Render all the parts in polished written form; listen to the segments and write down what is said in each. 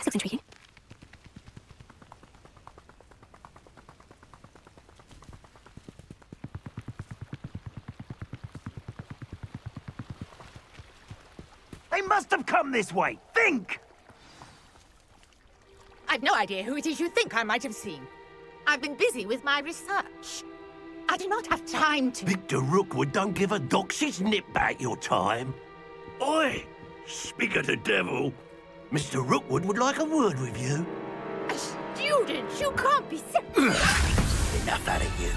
This looks intriguing. They must have come this way. Think! I've no idea who it is you think I might have seen. I've been busy with my research. I do not have time to... Victor Rookwood don't give a doxy's nip back your time. Oi! Speak of the devil. Mr. Rookwood would like a word with you. A student? You can't be sick. Enough out of you.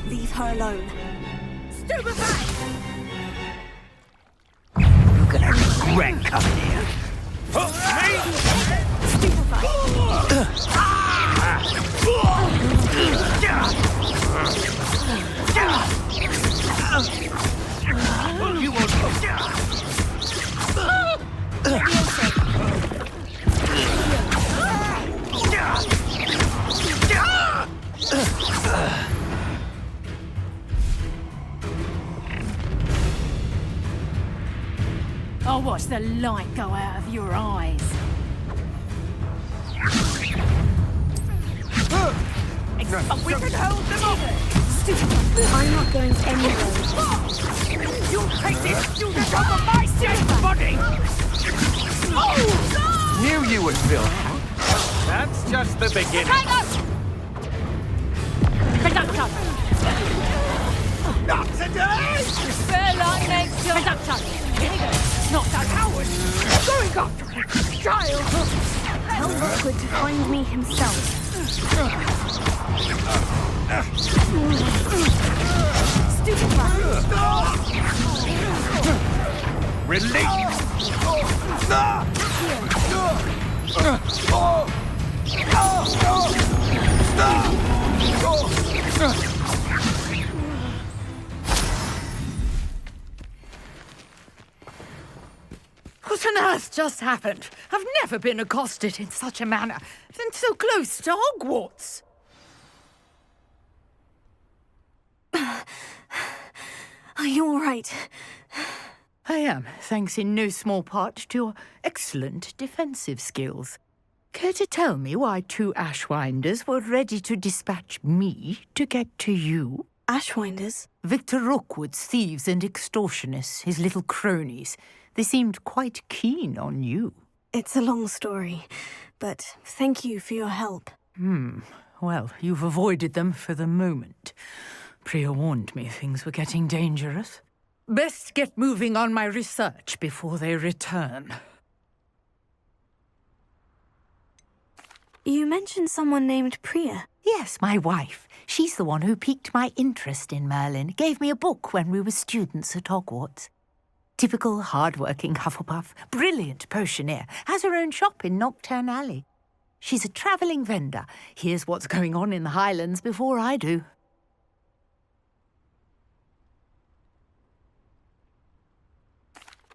Leave her alone. Stupefy! You're gonna regret coming here. You want... I'll watch the light go out of your eyes. We can hold them off! I'm not going anywhere. You'll take this student over my dead body! Oh! Knew you would feel. That's just the beginning. Hang on! Conductor! Not today! Fair line next to Conductor! Not that coward! Going after a child! Tell Rookwood to find me himself. Release! What on earth just happened? I've never been accosted in such a manner, and so close to Hogwarts. Are you all right? I am, thanks in no small part to your excellent defensive skills. Care to tell me why two Ashwinders were ready to dispatch me to get to you? Ashwinders? Victor Rookwood's thieves and extortionists, his little cronies. They seemed quite keen on you. It's a long story, but thank you for your help. Well, you've avoided them for the moment. Priya warned me things were getting dangerous. Best get moving on my research before they return. You mentioned someone named Priya. Yes, my wife. She's the one who piqued my interest in Merlin. Gave me a book when we were students at Hogwarts. Typical hard-working Hufflepuff, brilliant potioneer, has her own shop in Knockturn Alley. She's a travelling vendor. Hears what's going on in the Highlands before I do.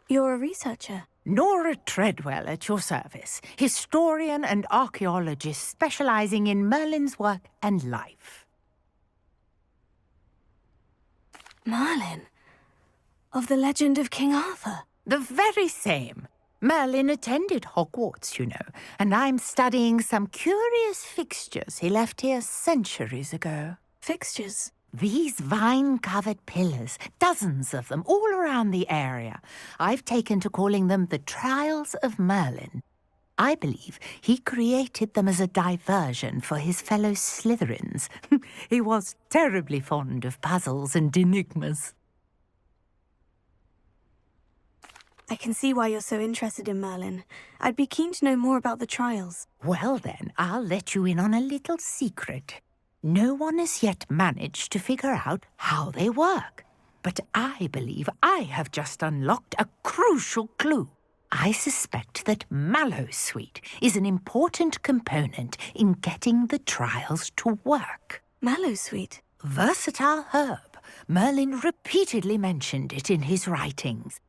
You're a researcher. Nora Treadwell at your service, historian and archaeologist specialising in Merlin's work and life. Merlin? Of the legend of King Arthur? The very same. Merlin attended Hogwarts, you know, and I'm studying some curious fixtures he left here centuries ago. Fixtures? These vine-covered pillars, dozens of them, all around the area. I've taken to calling them the Trials of Merlin. I believe he created them as a diversion for his fellow Slytherins. He was terribly fond of puzzles and enigmas. I can see why you're so interested in Merlin. I'd be keen to know more about the trials. Well then, I'll let you in on a little secret. No one has yet managed to figure out how they work. But I believe I have just unlocked a crucial clue. I suspect that Mallowsweet is an important component in getting the trials to work. Mallowsweet? Versatile herb. Merlin repeatedly mentioned it in his writings.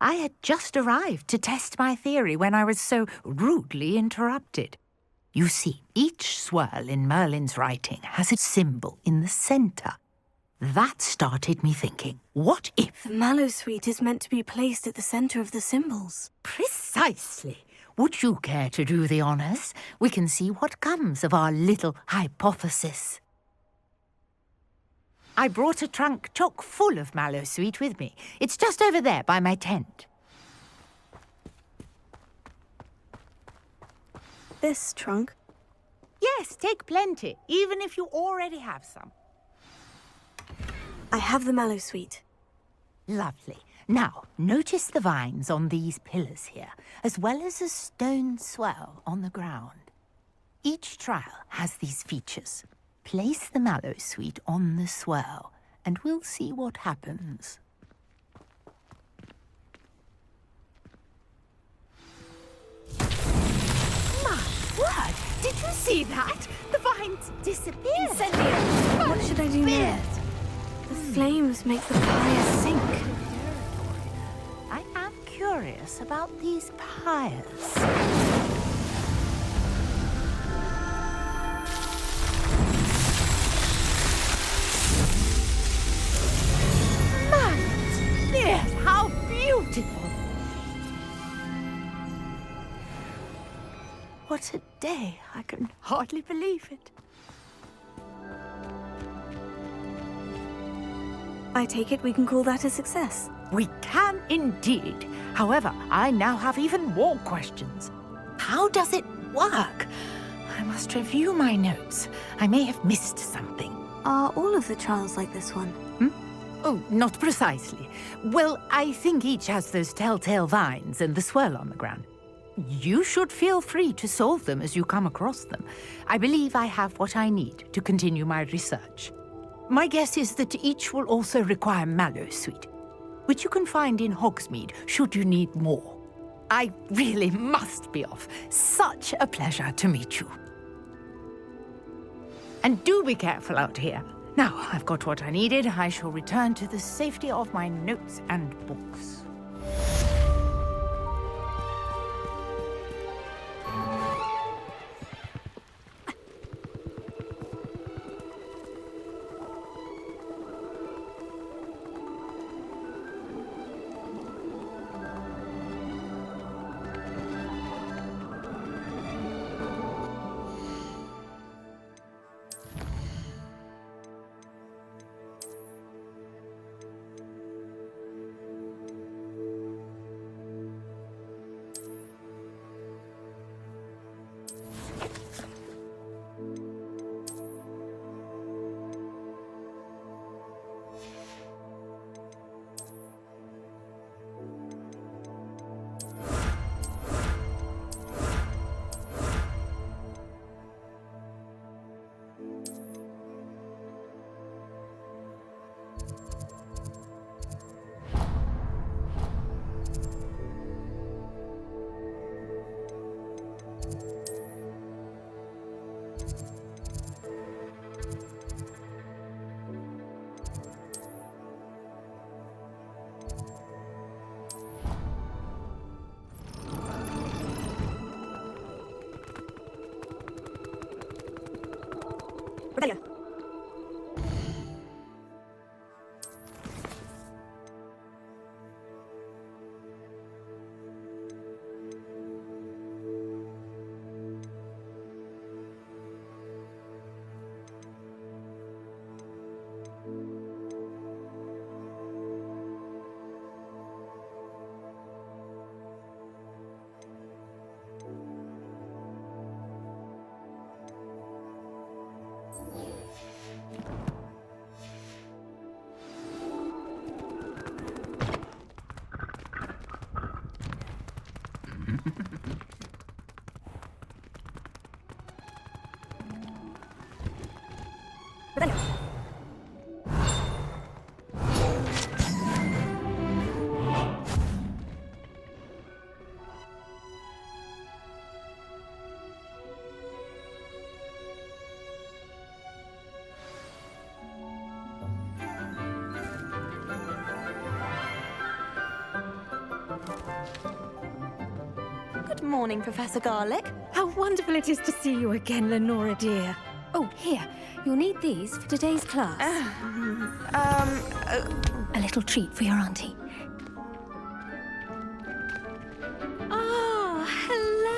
I had just arrived to test my theory when I was so rudely interrupted. You see, each swirl in Merlin's writing has a symbol in the centre. That started me thinking, what if... The Mallowsweet is meant to be placed at the centre of the symbols. Precisely. Would you care to do the honours? We can see what comes of our little hypothesis. I brought a trunk chock full of mallow sweet with me. It's just over there by my tent. This trunk? Yes, take plenty, even if you already have some. I have the mallow sweet. Lovely. Now, notice the vines on these pillars here, as well as a stone swell on the ground. Each trial has these features. Place the mallow sweet on the swell, and we'll see what happens. My word! Did you see that? The vines disappeared. Incendio! What should I do now? The flames make the pyre sink. I am curious about these pyres. Yes, how beautiful! What a day! I can hardly believe it. I take it we can call that a success. We can indeed. However, I now have even more questions. How does it work? I must review my notes. I may have missed something. Are all of the trials like this one? Oh, not precisely. Well, I think each has those telltale vines and the swirl on the ground. You should feel free to solve them as you come across them. I believe I have what I need to continue my research. My guess is that each will also require mallow sweet, which you can find in Hogsmeade should you need more. I really must be off. Such a pleasure to meet you. And do be careful out here. Now I've got what I needed, I shall return to the safety of my notes and books. Rebellia. Rebellia. Good morning, Professor Garlick. How wonderful it is to see you again, Lenora dear. Oh, here. You'll need these for today's class. A little treat for your auntie. Oh, hello.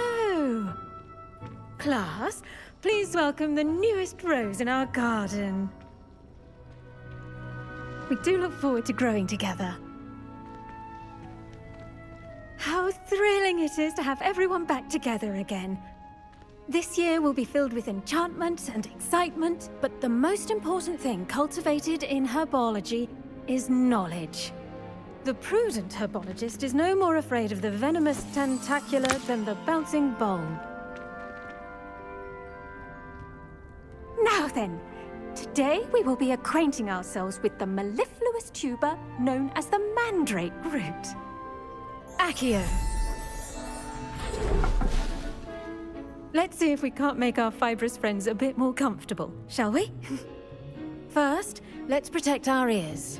Class, please welcome the newest rose in our garden. We do look forward to growing together. How thrilling it is to have everyone back together again. This year will be filled with enchantment and excitement, but the most important thing cultivated in herbology is knowledge. The prudent herbologist is no more afraid of the venomous tentacula than the bouncing bulb. Now then, today we will be acquainting ourselves with the mellifluous tuber known as the mandrake root. Accio. Let's see if we can't make our fibrous friends a bit more comfortable, shall we? First, let's protect our ears.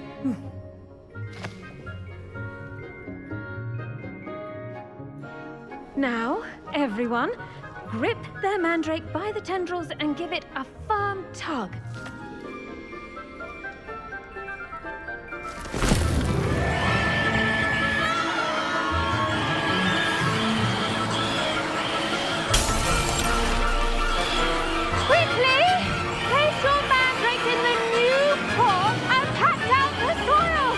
Now, everyone, grip their mandrake by the tendrils and give it a firm tug. Quickly! Place your mandrake in the new pot and pat down the soil!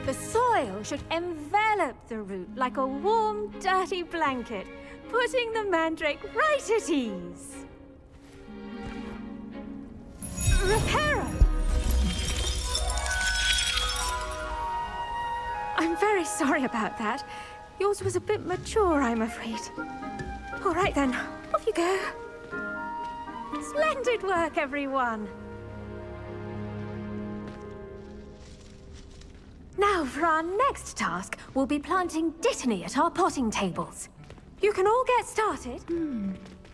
The soil should envelop the root like a warm, dirty blanket, putting the mandrake right at ease. Reparo! I'm very sorry about that. Yours was a bit mature, I'm afraid. All right then, off you go. Splendid work, everyone. Now, for our next task, we'll be planting dittany at our potting tables. You can all get started.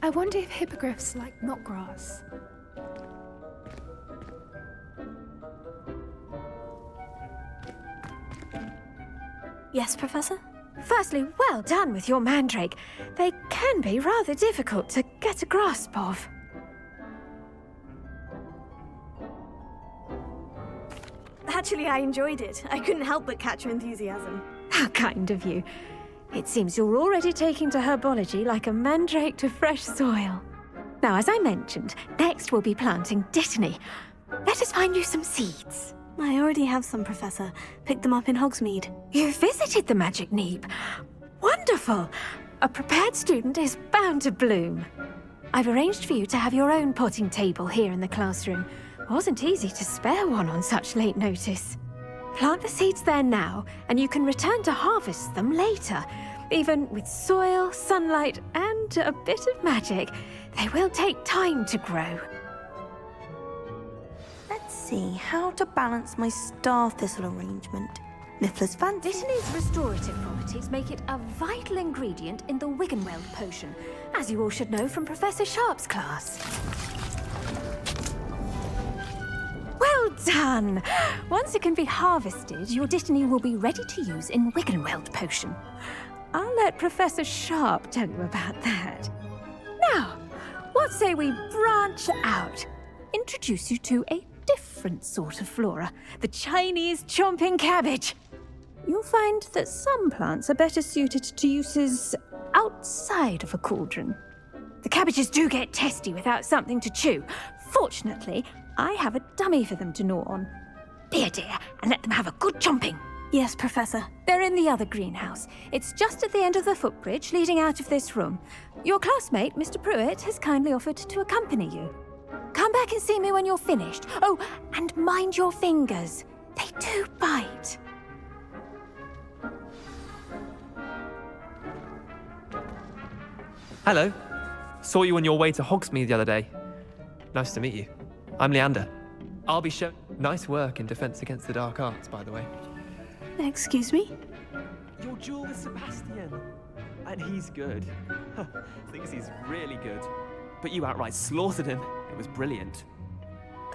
I wonder if hippogriffs like knotgrass. Yes, Professor? Firstly, well done with your mandrake. They can be rather difficult to get a grasp of. Actually, I enjoyed it. I couldn't help but catch your enthusiasm. How kind of you. It seems you're already taking to herbology like a mandrake to fresh soil. Now, as I mentioned, next we'll be planting dittany. Let us find you some seeds. I already have some, Professor. Picked them up in Hogsmeade. You visited the Magic Neep. Wonderful! A prepared student is bound to bloom. I've arranged for you to have your own potting table here in the classroom. Wasn't easy to spare one on such late notice. Plant the seeds there now, and you can return to harvest them later. Even with soil, sunlight, and a bit of magic, they will take time to grow. Let's see how to balance my star thistle arrangement. Niffler's fancy. Dittany's restorative properties make it a vital ingredient in the Wiggenweld potion, as you all should know from Professor Sharp's class. Well done! Once it can be harvested, your dittany will be ready to use in Wiggenweld potion. I'll let Professor Sharp tell you about that. Now, what say we branch out? Introduce you to a different sort of flora, the Chinese chomping cabbage. You'll find that some plants are better suited to uses outside of a cauldron. The cabbages do get testy without something to chew. Fortunately, I have a dummy for them to gnaw on. Be a dear and let them have a good chomping. Yes, Professor. They're in the other greenhouse. It's just at the end of the footbridge leading out of this room. Your classmate, Mr. Pruitt, has kindly offered to accompany you. Come back and see me when you're finished. Oh, and mind your fingers. They do bite. Hello. Saw you on your way to Hogsmeade the other day. Nice to meet you. I'm Leander. I'll be showing nice work in Defense Against the Dark Arts, by the way. Excuse me? Your duel with Sebastian. And he's good. Thinks he's really good. But you outright slaughtered him. It was brilliant.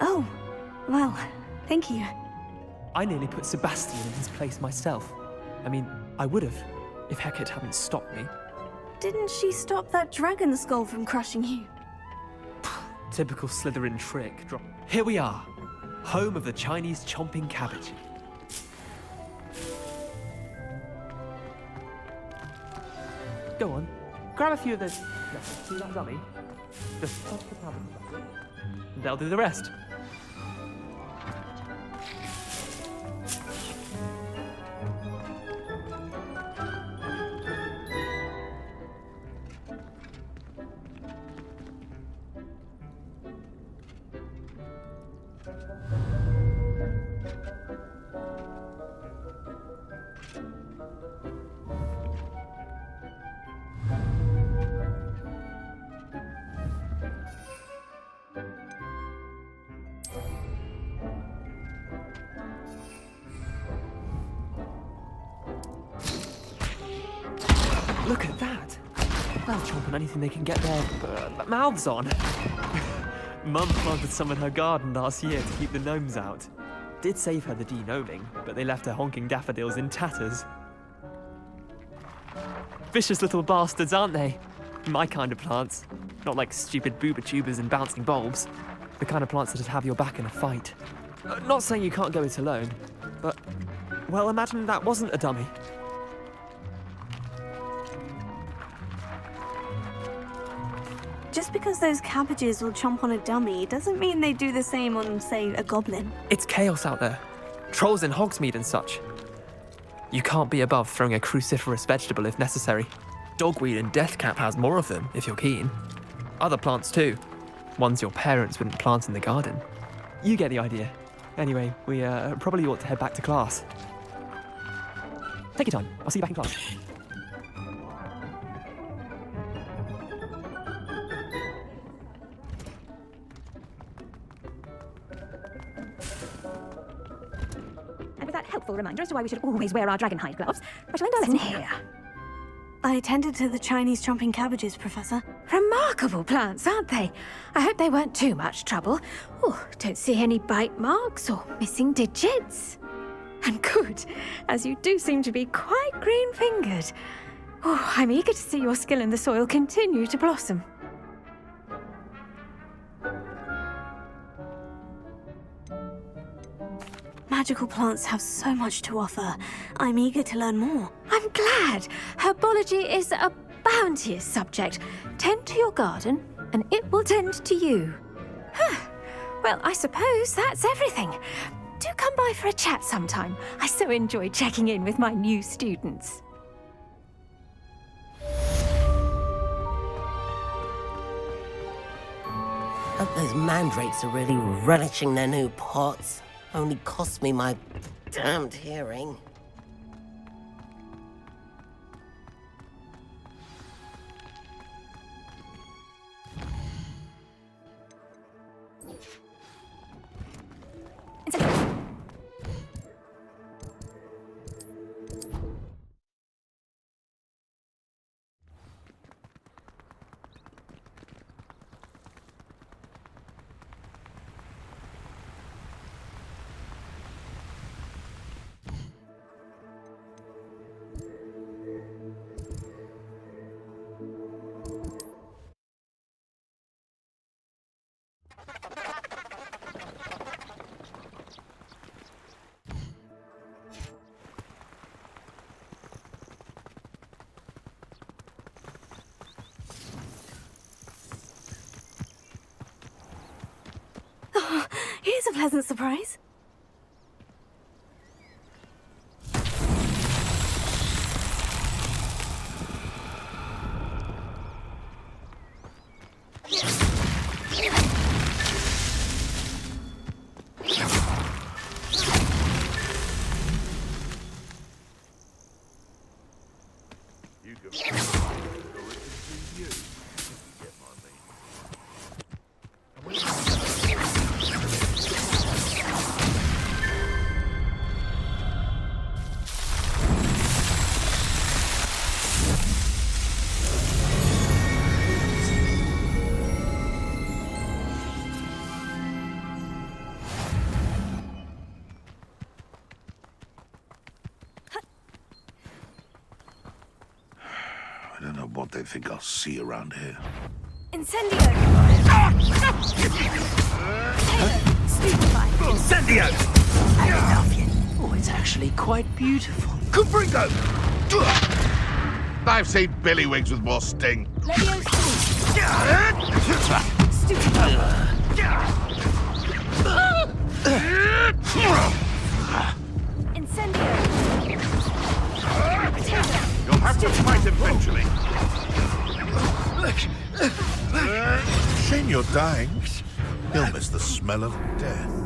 Oh, well, thank you. I nearly put Sebastian in his place myself. I mean, I would have, if Hecate hadn't stopped me. Didn't she stop that dragon skull from crushing you? Typical Slytherin trick. Here we are, home of the Chinese chomping cabbage. Go on, grab a few of those. See that dummy? Just toss the cabbage. They'll do the rest. Look at that! They'll chomp on anything they can get their mouths on. Mum planted some in her garden last year to keep the gnomes out. Did save her the de-gnoming, but they left her honking daffodils in tatters. Vicious little bastards, aren't they? My kind of plants. Not like stupid booba tubers and bouncing bulbs. The kind of plants that'd have your back in a fight. Not saying you can't go it alone, but, well, imagine that wasn't a dummy. Just because those cabbages will chomp on a dummy doesn't mean they do the same on, say, a goblin. It's chaos out there. Trolls in Hogsmeade and such. You can't be above throwing a cruciferous vegetable if necessary. Dogweed and deathcap has more of them, if you're keen. Other plants too. Ones your parents wouldn't plant in the garden. You get the idea. Anyway, we probably ought to head back to class. Take your time. I'll see you back in class. And with that helpful reminder as to why we should always wear our dragonhide gloves, I shall end our lesson here. I attended to the Chinese chomping cabbages, Professor. Remarkable plants, aren't they? I hope they weren't too much trouble. Oh, don't see any bite marks or missing digits. And good, as you do seem to be quite green-fingered. Oh, I'm eager to see your skill in the soil continue to blossom. Magical plants have so much to offer. I'm eager to learn more. I'm glad. Herbology is a bounteous subject. Tend to your garden, and it will tend to you. Well, I suppose that's everything. Do come by for a chat sometime. I so enjoy checking in with my new students. Hope those mandrakes are really relishing their new pots. Only cost me my damned hearing. Here's a pleasant surprise. I don't know what they think I'll see around here. Incendio! Stupefy! Incendio! Oh, it's actually quite beautiful. Confringo! I've seen Billywigs with more sting. Incendio! You'll have to fight eventually. Shame you're dying. He'll miss the smell of death.